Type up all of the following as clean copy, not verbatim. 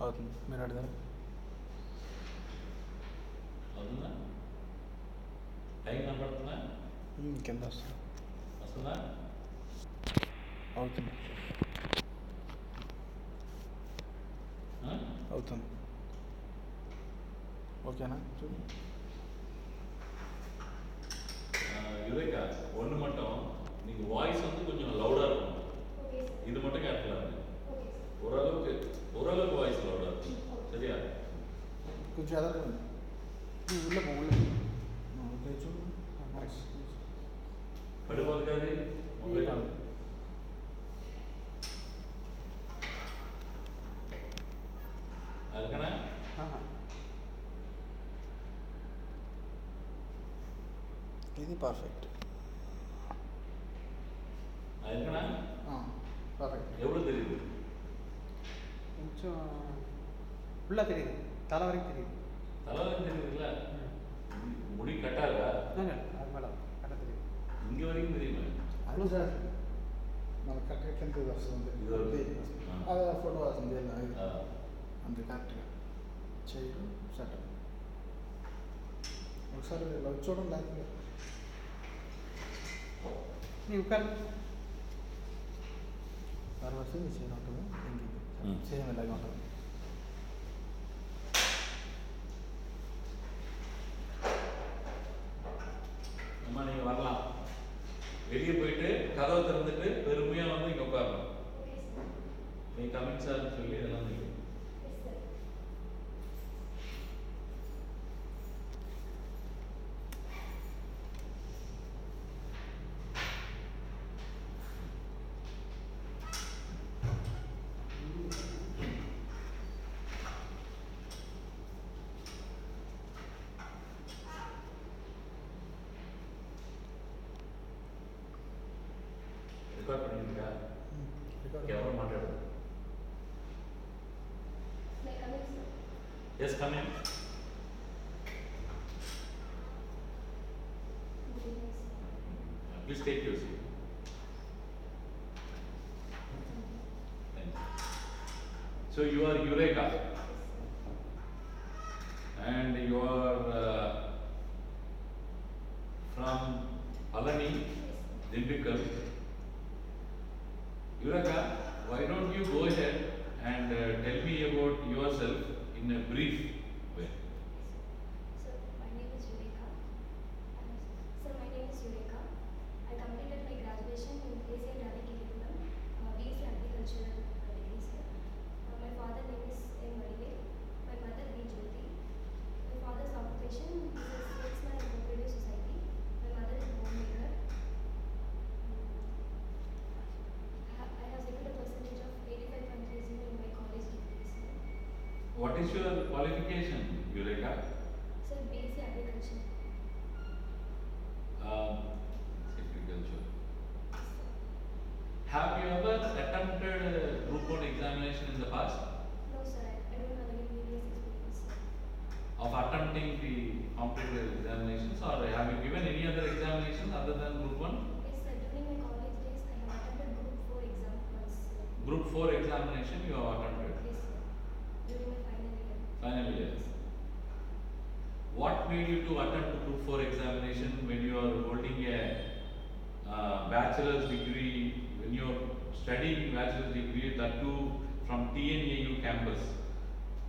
అవుతుంది. మీరు అడిగారు అవుతుందా? టైం కనపడుతుందా? కింద వస్తుంది. వస్తుందా? అవుతుంది. అవుతుంది. ஓகேண்ணா சொல்லு. யுரேகா ஒன்று மட்டும் நீங்கள் வாய்ஸ் வந்து கொஞ்சம் லவுடாக இருக்கும். இது மட்டும் கேட்கலாம். ஓரளவுக்கு வாய்ஸ் லவுடாக இருக்கும். சரியா? కొంచెం ఎదరకండి. ఉள்ள చూడు వాయిస్ పడిపోదు కానీ మొబైల్ அதுக்கான ఇది పర్ఫెక్ట్. அதுக்கான పర్ఫెక్ట్. எவ்வளோ தெரியுது? కొంచెం ஃபுல்லாக தெரியுது. தலை வரைக்கும் தெரியுது. தலை வரைக்கும் தெரியுதுல்ல? முடி கட்டாதா? அது மேலே கரெக்டாக தெரியுது. இங்கே வரைக்கும் தெரியுமா? அது సార్ మనకు కరెక్ట్గా కింద వస్తుంది. అది ఫోటో వస్తుంది. అంతే కరెక్ట్గా చేయడం సెటప్. ఒకసారి లవ్ చూడండి. లేకపోతే నీవు కరెక్ట్ తర్వాత సేమ్ ఉంటుంది. సేమ్ ఇలాగే ఉంటుంది. அம்மா நீங்கள் வரலாம். வெளியே போயிட்டு கதவை திறந்துட்டு பெருமையாக வந்து இங்கே உட்காரணும். நீ கமிங் சார்னு சொல்லி இதெல்லாம் நீங்கள் రికార్డ్ பண்ணிருக்கா? ఎవరు మాట్లాడదు? Yes come in. Please take your seat. So you are Yurekha and you are from Palani, Dindigul. Yurekha, why don't you go ahead and tell me about yourself in a brief way? Sir, my name is Yurekha. I completed my graduation in ACN Curriculum, BSc Agricultural degree, sir. My father name is M. Vadivel. My mother B. Jyoti. My father's occupation is a statesman in cooperative society. My mother is a homemaker. I have secured a percentage of 85.30 in my college degree, sir. What is your qualification, Yurekha? Sir, BSc Agriculture. Agriculture. Have you ever attempted group 1 examination in the past? No, sir, I don't have any previous experience, sir. Of attempting the competitive examinations, or have you given any other examinations other than group 1? Yes, sir, during my college days, I have attended group 4 exam once, sir. Group 4 examination you have attempted? Yes, sir. During my final year. Final year. What made you to attempt group 4 examination when you are holding a bachelor's degree, when you are studying bachelor's degree, that too from TNAU campus,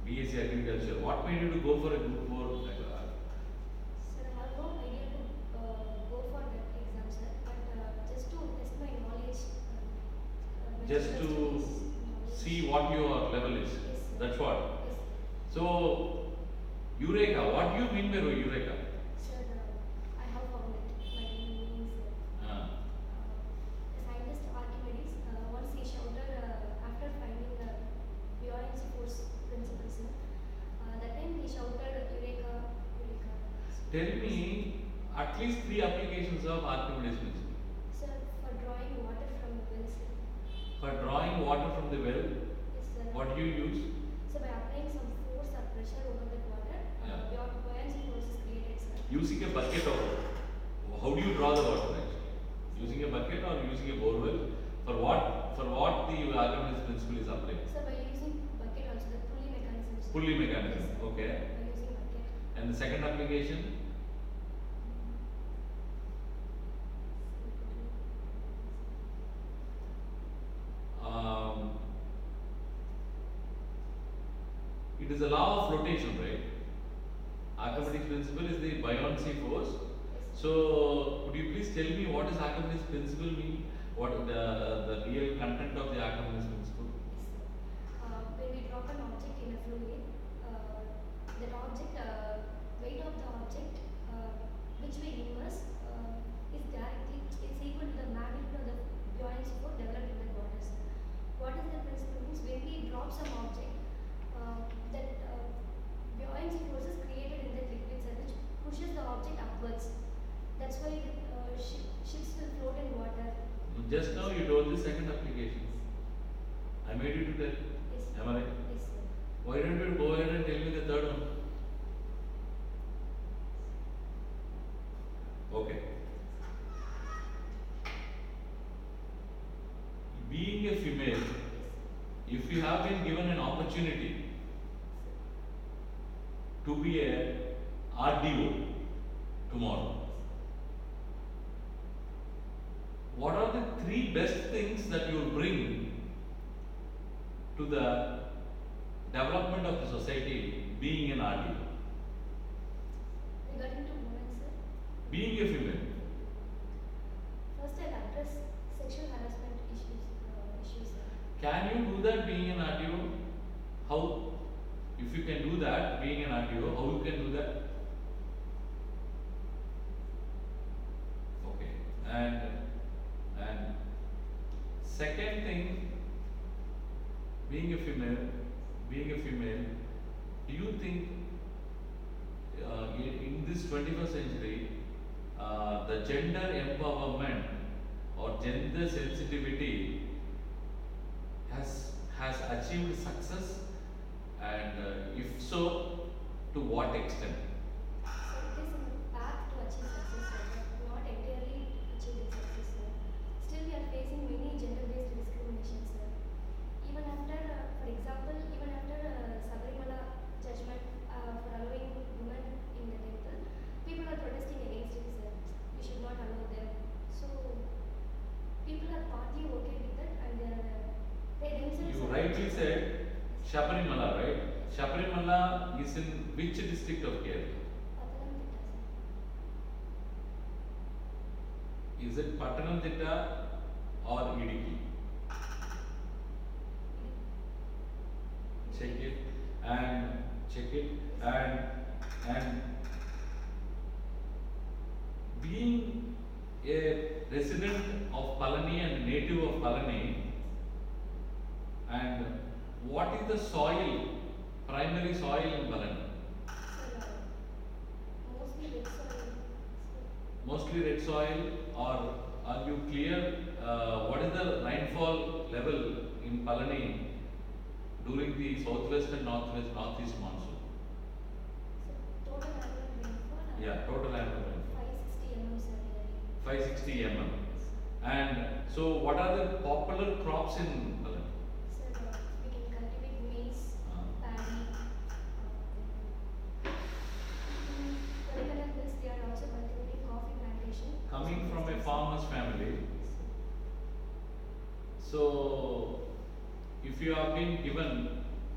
BSc Agriculture? What made you to go for a group 4? Sir, I have no idea to go for that exam, sir, but just to test my knowledge. Just to see what your level is. Yes, sir. That's what. Yes, So, Yurekha, what do you mean by Yurekha? sir. Sir, I have found it. My meaning is the scientist Archimedes. Once he shouted after finding the buoyancy force principle, sir. That time he shouted Yurekha, Yurekha. Tell me at least 3 applications of Archimedes principle. Sir, for drawing water from the well, sir. For drawing water from the well, Yes, sir. what do you use? So by applying some force or pressure over that water, Yeah. buoyancy force is created, sir. Using a bucket, or how do you draw the water actually? Using a bucket or using a borewell? For what the Archimedes principle is applied? So by using bucket also the pulley mechanism. Sir. Pulley mechanism. Yes, sir. Okay. By using bucket. And the second application? It is the law of flotation, right? Archimedes principle is the buoyancy force. So, could you please tell me what does Archimedes principle mean? What the real content of the Archimedes principle? Yes, sir. When we drop an object in a fluid, that object, weight of the object, which we immerse, is directly is equal to the magnitude of the buoyancy force developed in the water. Sir. What is the principle means? When we drop some object, that buoyancy force is created in the liquid, sir, which pushes the object upwards. That's why ships will float in water. Just now you told the second application. I made you to tell. Yes. Am I right? Yes, sir. Why don't you go ahead and tell me the third one? Okay. Being a female, if you have been given an opportunity to be a RDO tomorrow, what are the three best things that you will bring to the development of the society being an RDO? Regarding to women, sir, Being a female. first I'll address sexual harassment issues, sir. Can you do that being an RDO? How? If you can do that being an RDO, how you can do that? Okay. And second thing, being a female, do you think in this 21st century, the gender empowerment or gender sensitivity has achieved success, and if so, to what extent? So it is in the path to achieve success, sir, but not entirely achieving success, sir. Still, we are facing many gender-based discrimination, sir. Even after, for example, Sabarimala judgment for allowing women in the temple, people are protesting against it, sir. We should not allow them. So people are partly okay with it, and they themselves. You are- rightly said Shabarimala, right? Shabarimala is in which district of Kerala? Pathanamthitta, sir. Is it Pattanamthitta or Idiki? Check it and being a resident of Palani and native of Palani, and what is the soil, primary soil in Palani? Sir, mostly red soil, sir. Mostly red soil, or are you clear what is the rainfall level in Palani during the southwest and northeast monsoon? So total annual rainfall. Yeah, total annual rainfall. 560 mm, sir, yearly. 560 mm. And so, what are the popular crops in Palani? Sir, we can cultivate maize, paddy. Kodaikanal hills, they are also cultivating coffee plantation. Coming from a farmer's family, so if you have been given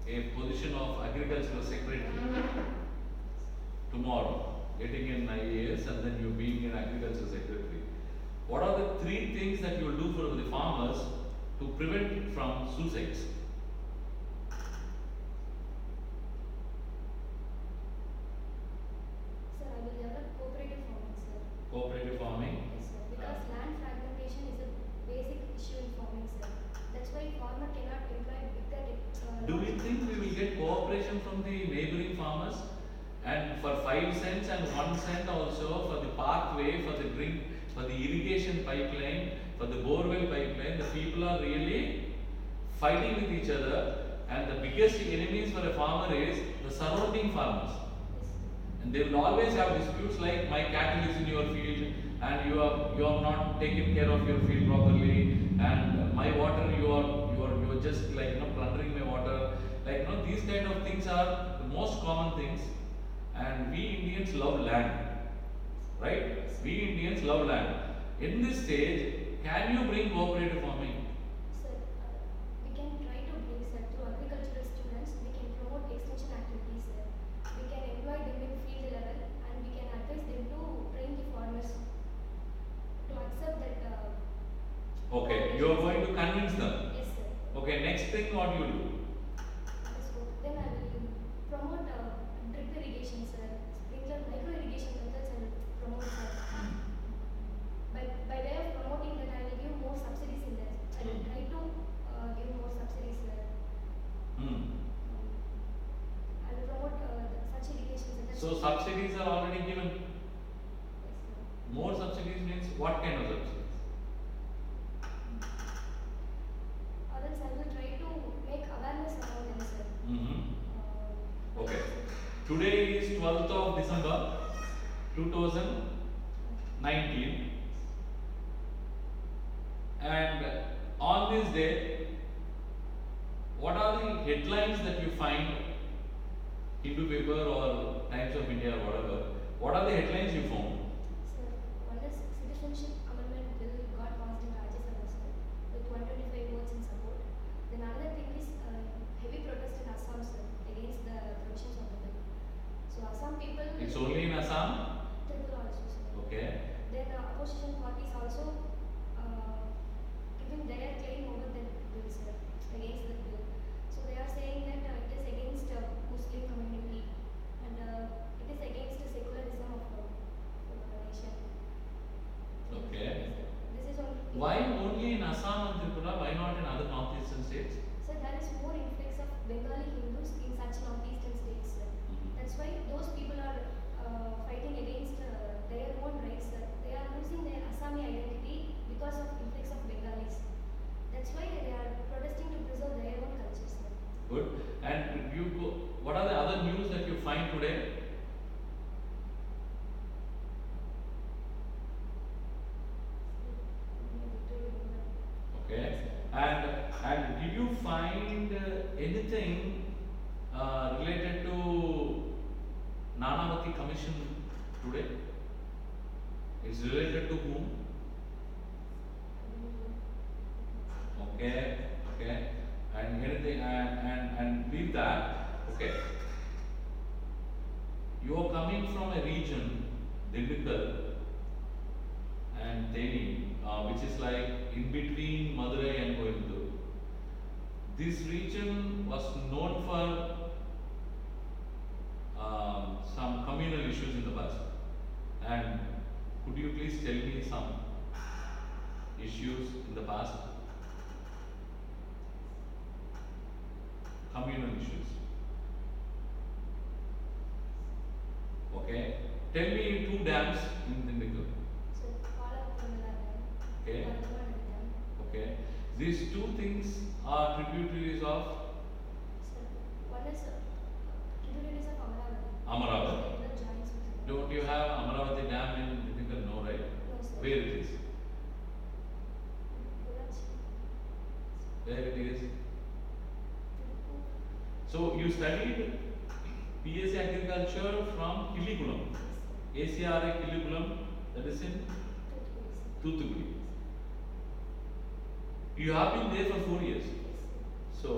a position of agricultural secretary tomorrow, getting an IAS and then you being an agricultural secretary, what are the three things that you will do for the farmers to prevent from suicides? Sir, I will develop cooperative farming, sir. Cooperative farming. Yes, sir. Because land fragmentation is a basic issue in farming, sir. That's why farmer cannot employ bigger. Do we think we will get cooperation from the neighboring farmers? And for 5 cents and 1 cent also for the pathway, for the drink, for the irrigation pipeline, for the borewell pipeline, the people are really fighting with each other, and the biggest enemies for a farmer is the surrounding farmers. And they will always have disputes like my cattle is in your field and you have not taken care of your field properly, and my water you are just like plundering my water. Like these kind of things are the most common things, and we Indians love land, right? We Indians love land. In this stage, can you bring cooperative farming? Sir, we can try to bring, sir, through agricultural students, we can promote extension activities, sir. We can employ them in field level and we can advise them to train the farmers to accept that. Okay, you are going to convince them. Yes, sir. Okay, next thing what you do? So then I will promote drip irrigation, sir. Sprinkler, micro irrigation methods I will promote, sir. By way of promoting that, I will give more subsidies in that. I will try to give more subsidies, sir. I will promote such irrigation methods. So subsidies are already given. Yes, sir. More subsidies means what kind of subsidies? Or else I will try to make awareness about them, sir. Okay. Today is 12th of December 2019, and on this day, what are the headlines that you find, Hindu paper or Times of India or whatever? What are the headlines you found? Sir, one is Citizenship Amendment Bill got passed in Rajya Sabha, sir, with 125 votes in support. Then another thing is heavy protest in Assam, sir, against the provisions of the bill. So Assam people. It's only in Assam? Tribal also, sir. Okay. Then opposition parties also giving their claim over the bill, sir, against the bill. So they are saying that it is against Muslim community and it is against the secularism of the nation. Okay. This is only. Why only in Assam and Tripura? Why not in other northeastern states? So there is more influx of Bengali Hindus in such northeastern states, sir. That's why those people are fighting against their own rights, sir. They are losing their Assami identity because of influx of Bengalis. That's why they are protesting to preserve their own culture, sir. Good. And you go, what are the other news that you find today? Okay. And did you find anything related to Nanavati Commission today? It's related to whom? Okay. Okay. And anything and with that, okay. You are coming from a region, Dindigul and Theni, which is like in between Madurai and Coimbatore. This region was known for some communal issues in the past. And could you please tell me some issues in the past? Communal issues. Okay. Tell me two dams in Dindigul. So Palakkala Dam, Okay. Palakkala Dam. Okay. These two things are tributaries of Sir, one is tributaries of Amaravati. Amaravati. The river joins with the. Don't you have Amaravati Dam in Dindigul? No, right? No, sir. Where it is? Karachi. Where it is? So you studied PSC Agriculture from Kilikulam, ACRA Kilikulam, that is in Thuthukudi. You have been there for 4 years. So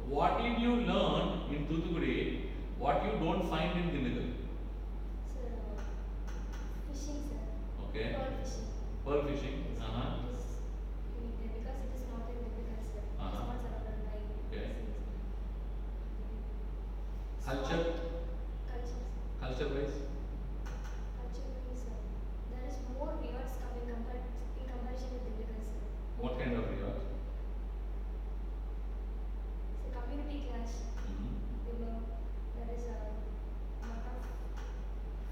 what did you learn in Thuthukudi, what you don't find in Dindigul? Sir, fishing, sir. Okay. Pearl fishing. Pearl fishing. Yes, sir. Uh-huh. It is unique there because it is not in Dindigul, sir. It is Uh-huh. not surrounded by Okay. seas. Culture? Culture. Culture wise? Culture means, there is more rewards coming in comparison with Dindigul, sir. What kind of rewards? It's a community clash. There is a lot of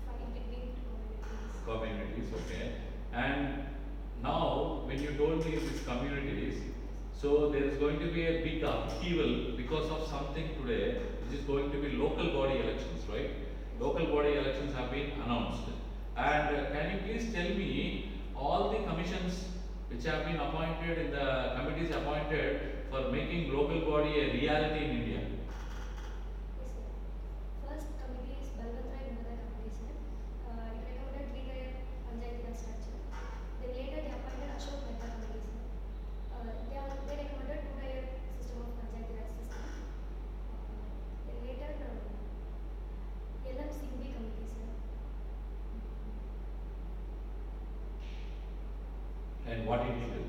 fight between two communities. Communities, okay. And now, when you told me these communities, so there is going to be a big upheaval because of something today, which is going to be local body elections, right? Local body elections have been announced. And can you please tell me all the commissions which have been appointed in the committees appointed for making local body a reality in India? what did he do?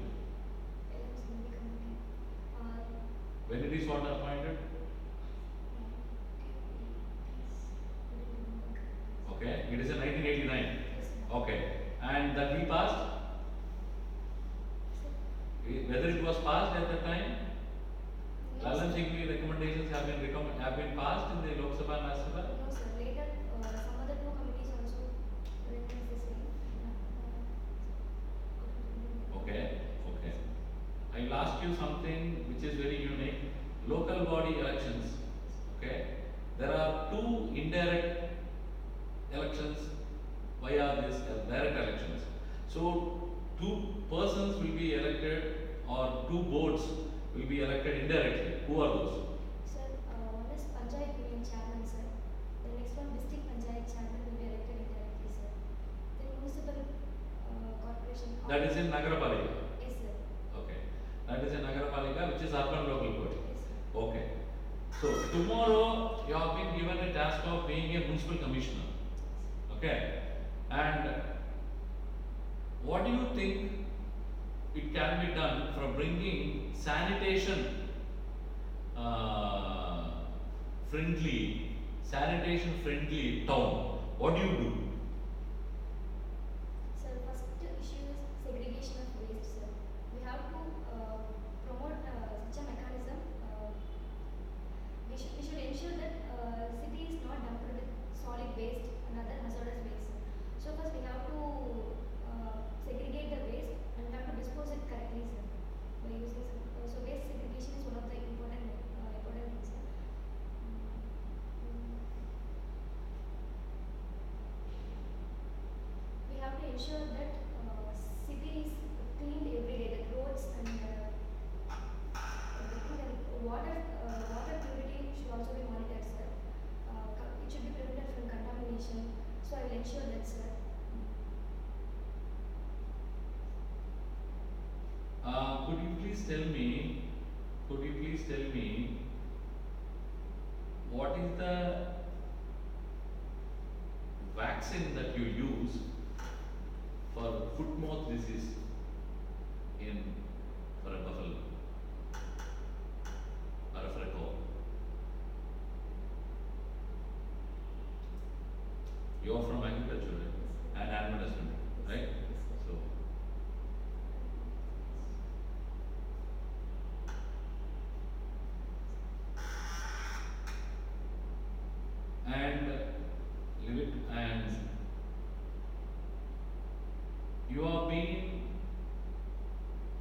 When did his father appointed? Okay, it is in 1989. Okay, and that he passed? Whether it was passed at that time? Lalan Singh recommendations have been passed in the Lok Sabha and Rajya Sabha? No sir, later some other two committees also recommend the same. Okay, okay. I will ask you something which is very unique. Local body elections, okay? There are two indirect elections via this direct elections. So, two persons will be elected or two boards will be elected indirectly. Who are those? Sir, one is Panchayat Union Chairman, sir. The next one, District Panchayat Chairman will be elected indirectly, sir. Then Municipal Corporation. That is in Nagarapalika. Yes, sir. Okay. That is in Nagarapalika, which is urban local body. Yes, sir. Okay. So tomorrow you have been given a task of being a municipal commissioner. Okay. And what do you think it can be done for bringing sanitation friendly town? What do you do? Sir, first issue is segregation of waste, sir. We have to promote such a mechanism. We should ensure that city is not dumped with solid waste and other hazardous waste. So first we have to segregate the waste and we have to dispose it correctly, sir. By using so waste segregation is one of the important things, sir. We have to ensure that city is cleaned every day, the roads and everything, and water purity should also be monitored, sir. It should be prevented from contamination. So I will ensure that, sir. Could you please tell me what is the vaccine that you use for foot mouth disease for a buffalo or for a cow? You are from agriculture, right? And animal husbandry, right? So and you have been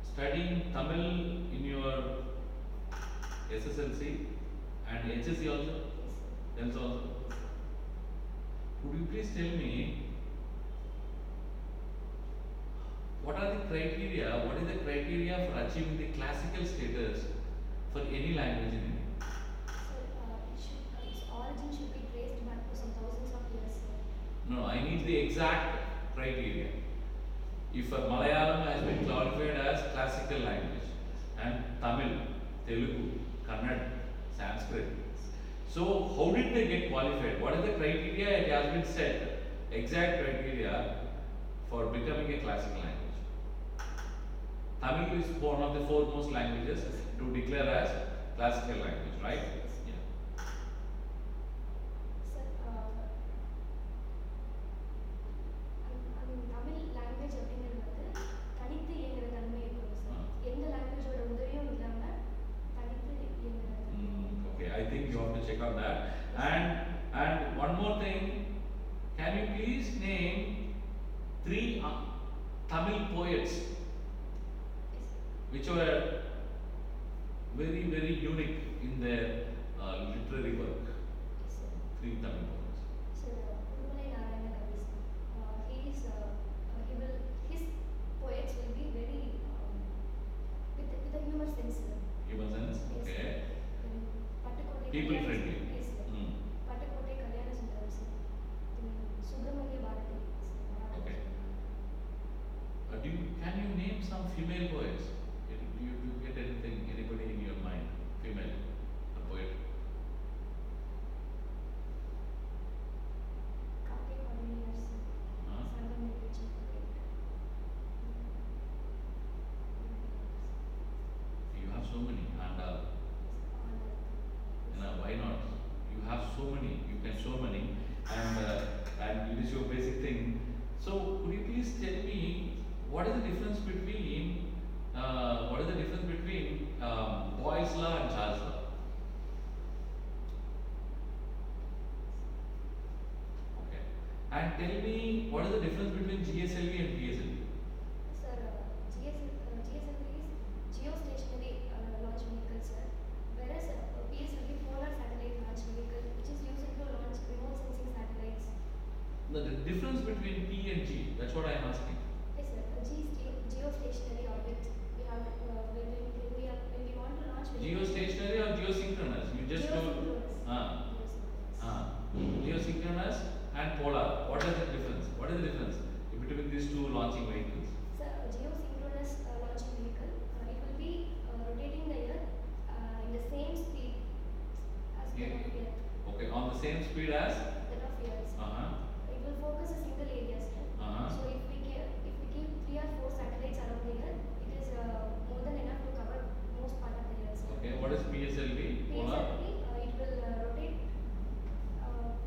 studying Tamil in your SSLC and HSC also? Else also? Could you please tell me what is the criteria for achieving the classical status for any language in India? Sir, its origin should be traced back to some thousands of years, sir. No, I need the exact criteria. If Malayalam has been classified as classical language and Tamil, Telugu, Kannada, Sanskrit, so how did they get qualified? What is the criteria? It has been set, exact criteria for becoming a classical language. Tamil is one of the foremost languages to declare as classical language, right? Yeah. Sir, Tamil language அப்படிங்கிறது வந்து தனித்து இயங்குற தன்மை இருக்கும், sir. எந்த லாங்குவேஜோட உதவியும் இல்லாம தனித்து இயங்குற தன்மை. Okay, I think you have to check on that. And one more thing, can you please name 3 Tamil poets which were very, very unique in their literary work? Yes, sir. 3 Tamil poets. Sir, Udumalai Narayana Kavi, sir. His poets will be very with a humor sense, sir. Humor sense? Yes, Okay. sir. Pattukotai People Kalyana friendly. Sundaram, yes, sir. Pattukotai Kalyana Sundaram, sir. Subramanya Bharati, sir. Okay. Can you name some female poets? Do you get anybody in your mind? Female, a poet? Kate Padmaniyar, sir. Huh? Sangam literature poet. what is the difference between Boyle's law and Charles law? Okay. And tell me, what is the difference between GSLV and PSLV? Sir, GSLV is geostationary launch vehicle, sir. Whereas PSLV, polar satellite launch vehicle, which is used to launch remote sensing satellites. The difference between P and G, that's what I am asking. Yes, sir. G is geostationary orbit. We have when we want to launch. Geostationary or geosynchronous? You just told. Geosynchronous and polar. What is the difference? What is the difference between these two launching vehicles? Sir, geosynchronous launching vehicle, it will be rotating the Earth in the same speed as that of Earth. Okay, on the same speed as? That of Earth. It will focus a single area, sir. So if we keep 3 or 4 satellites around the Earth, it is more than enough to cover most part of the Earth, sir. Okay, what is PSLV? Polar? PSLV, it will rotate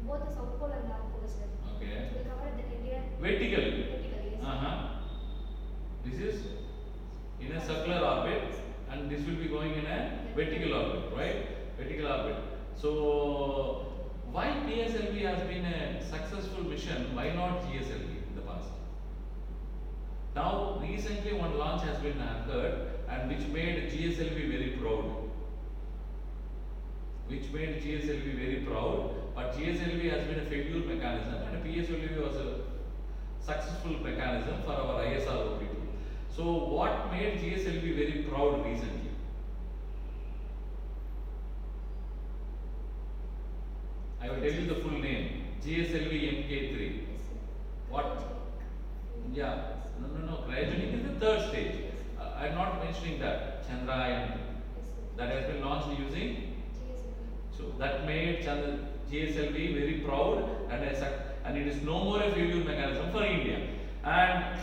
both the south pole and north pole, sir. Okay. It will cover the entire Vertically? Vertically, yes. This is in a circular orbit and this will be going in a vertical orbit, right? Vertical orbit. So, why PSLV has been a successful mission, why not GSLV in the past? Now, recently one launch has been occurred and which made GSLV very proud. But GSLV has been a failure mechanism and PSLV was a successful mechanism for our ISRO people. So, what made GSLV very proud recently? I will tell you the full name. GSLV MK3. Yes, sir. What? Yeah. No. Cryogenic is the third stage. I am not mentioning that. Chandrayaan. Yes, sir. That has been launched using. GSLV. So that made GSLV very proud and it is no more a failure mechanism for India. And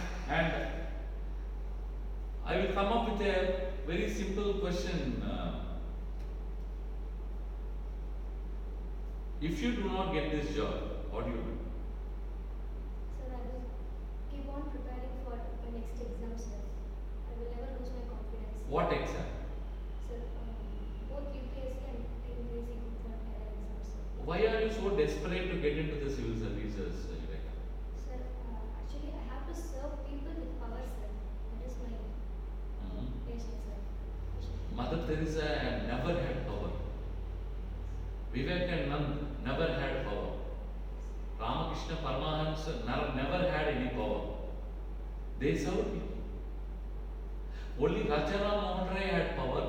I will come up with a very simple question. If you do not get this job, what do you do? Sir, I will keep on preparing for my next exam, sir. I will never lose my confidence. What exam? Sir, both UPSC and TNPSC exams, sir. Why are you so desperate to get into the civil services, Yurekha? Sir, actually, I have to serve people with power, sir. That is my passion, sir. Mother Teresa never had power. Vivekananda never had power. Ramakrishna Paramahamsa never had any power. They served people. Only Rajaram Mohan Rai had power.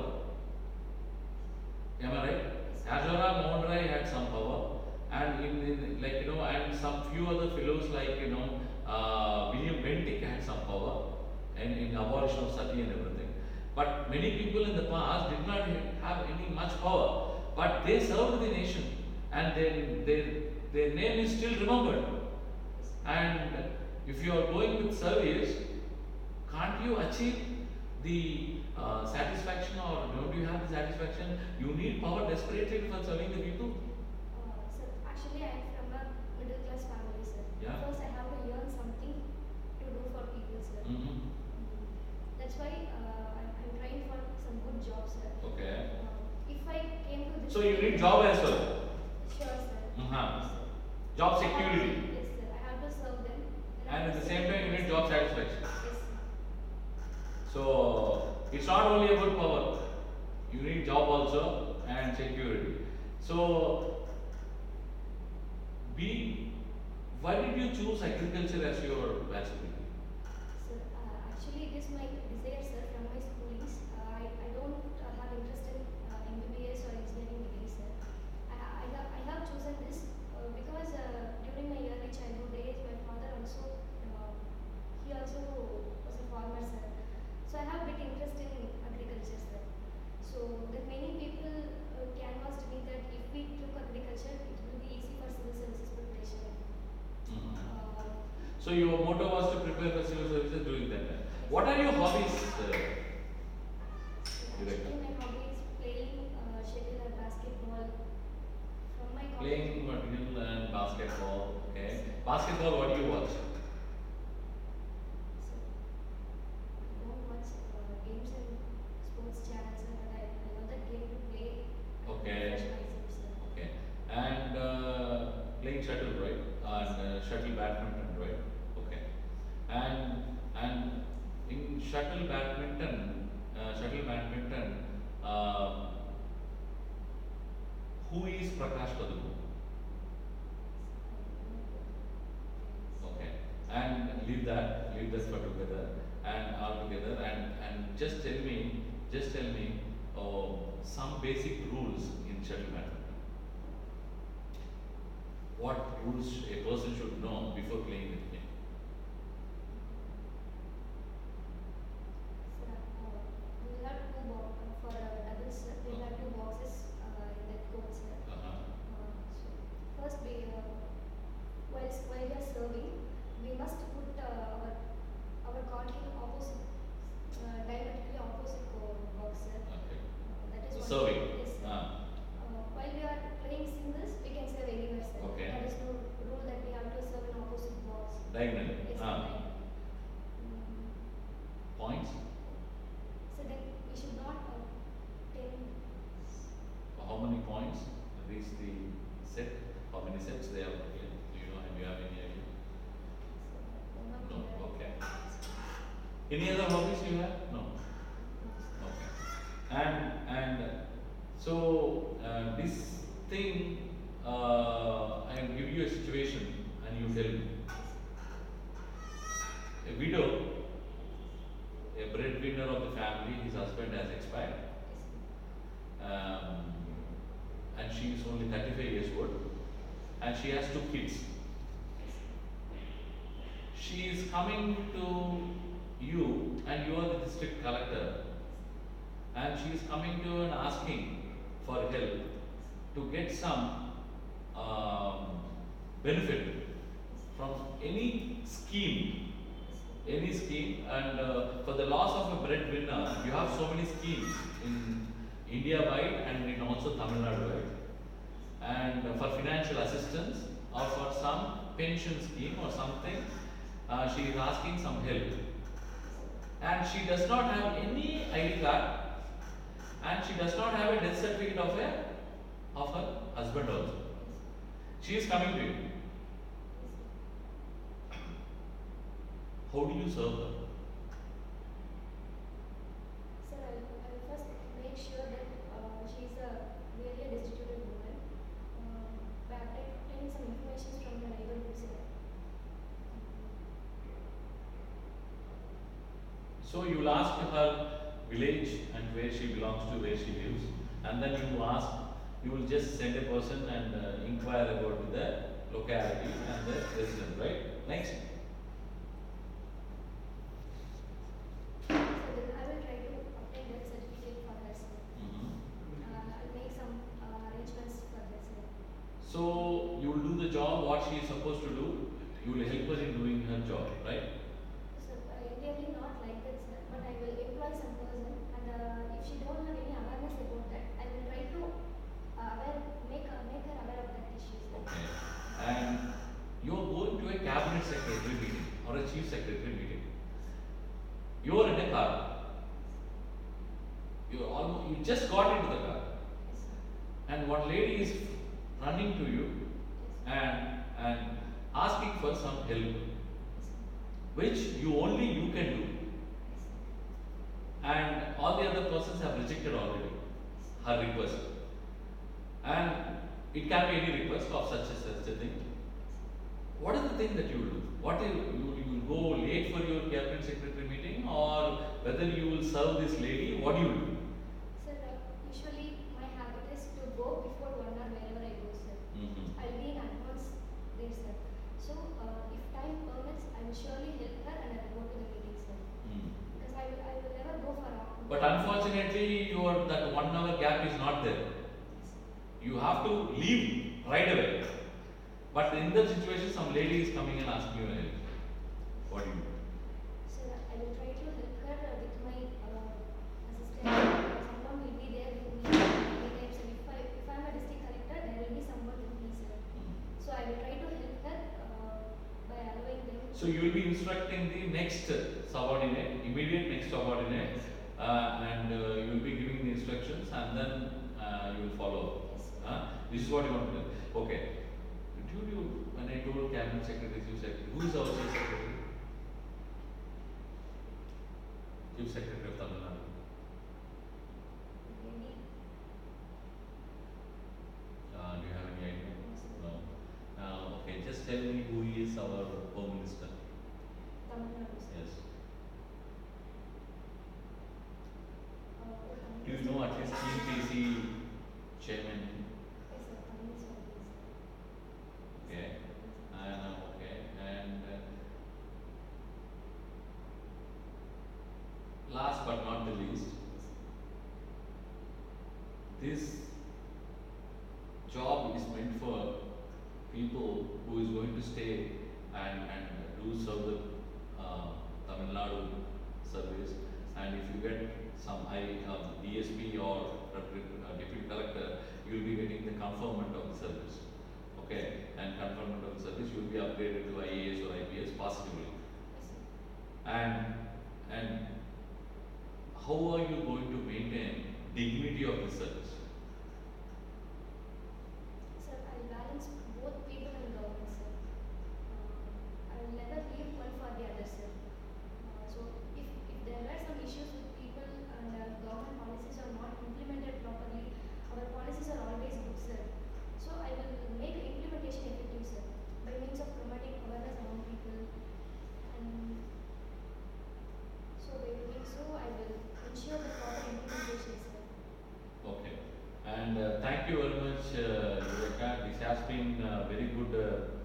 Am I right? Rajaram Mohan Rai had some power, and and some few other fellows like William Bentinck had some power, and in abolition of sati and everything. But many people in the past did not have any much power. But they served the nation and their name is still remembered. And if you are going with service, can't you achieve the satisfaction, or don't you have the satisfaction? You need power desperately for serving the people. Sir, actually, I am from a middle class family, sir. Yeah. First, I have to earn something to do for people, sir. That's why I'm trying for some good jobs, sir. Okay. If I came to this. So you need job as well. Sure, sir. Job security. Yes, sir. I have to serve them. And at the same time, you need job satisfaction. Yes, sir. So it's not only about power. You need job also and security. So why did you choose agriculture as your bachelor degree? Sir, actually, it is my desire, sir, from my schoolings. I don't have interest in MBBS or engineering degree, sir. I have chosen this because during my early childhood days, my father also he also was a farmer, sir. So I have bit interest in agriculture, sir. So that many people canvassed me that if we took agriculture, it will be easy for civil services preparation. So your motto was to prepare for civil services doing that. What are your hobbies? Actually, my hobby is playing shuttle or basketball. From my college. Playing shuttle and basketball. Okay. Basketball, what do you watch? Who is Prakash Padumu? Okay. And leave that for together and all together and just tell me some basic rules in shuttle badminton. What rules a person should know before playing with me? Sir, we have two boxes for doubles, sir. We have two boxes in that court, sir. So first, while we are serving, we must put our card in opposite, diametrically opposite box, sir. Okay. That is So one. serving. Yes, sir. While we are playing singles, we can serve anywhere, sir. Okay. There is no rule that we have to serve in opposite box. Diagonally. Yes, sir. Diagonally. Points? So then we should not take. How many points reach the set? How many sets they have to play? Do you know? Do you have any idea? No. Okay. Any other hobbies you have? No. Okay. And so this thing, I will give you a situation and you tell me. A widow, a breadwinner of the family, his husband has expired. And she is only 35 years old and she has 2 kids. She is coming to you and you are the district collector and she is coming to you and asking for help to get some benefit from any scheme. And for the loss of a breadwinner, you have so many schemes in India wide and in also Tamil Nadu wide. And for financial assistance or for some pension scheme or something, she is asking some help. And she does not have any ID card and she does not have a death certificate of her husband also. She is coming to you. How do you serve her? Sir, I will first make sure that she is really a destitute woman. By obtaining some information from the neighborhood, sir. So you will ask her village and where she belongs to, where she lives, and then you will just send a person and inquire about the locality and the resident, right? Next. So then I will try to obtain that certificate for her, sir. I'll make some arrangements for her, sir. So you will do the job what she is supposed to do. You will help her in doing her job, right? So entirely not like that, sir. But I will employ some person, and if she don't have any awareness about that, I will try to make her aware of that issue, sir. Okay. And you are going to a cabinet secretary meeting or a chief secretary meeting. You are in a car. You just got into the car, Yes, sir. and one lady is running to you Yes, and asking for some help, sir. which only you can do, Yes, sir. and all the other persons have rejected already her request. And it can be any request of such a thing. What is the thing that you will do? What you will go late for your cabinet secretary meeting, or whether you will serve this lady? What do you do? Sir, usually my habit is to go before 1 hour wherever I go, sir. I'll be in advance there, sir. So, if time permits, I will surely help her and I will go to the meeting, sir. Because I will never go for a. But unfortunately, that 1 hour gap is not there. You have to leave right away. But in that situation, some lady is coming and asking you help. What do you do? Sir, I will try to help her with my assistant. Someone will be there with me anytime, sir. If I'm a district collector, there will be someone with me, sir. So I will try to help her by allowing them. So you will be instructing the next subordinate, immediate next subordinate, and you will be giving the instructions, and then you will follow. Yes, sir. This is what you want to do. Okay. When I told cabinet secretary, chief secretary, who is our chief secretary? Chief secretary of Tamil Nadu. Maybe. tell me who is our Home Minister? Tamil Nadu, sir. Yes. Tamil Do you is- know at least TNPSC chairman? Yes, sir. Tamil is one, sir. Okay. Okay. And last but not the least, this job is meant for people who is going to stay and do serve the Tamil Nadu service. And if you get some DSP or deputy collector, you will be getting the conferment of the service. Okay, and conferment of the service, you will be upgraded to IAS or IPS positively. Yes, sir. And how are you going to maintain dignity of the service? Sir, I'll balance both people and government, sir. I'll never leave one for the other, sir. So if there were some issues with people and government policies are not implemented properly, our policies are always good, sir. So I will make implementation effective, sir, by means of promoting awareness among people. And so by doing so, I will ensure the proper implementation, sir. Okay. And thank you very much, Yurekha. This has been a very good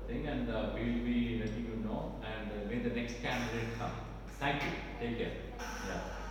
thing, and we will be letting you know. And may the next candidate come. Thank you. Take care. Yeah.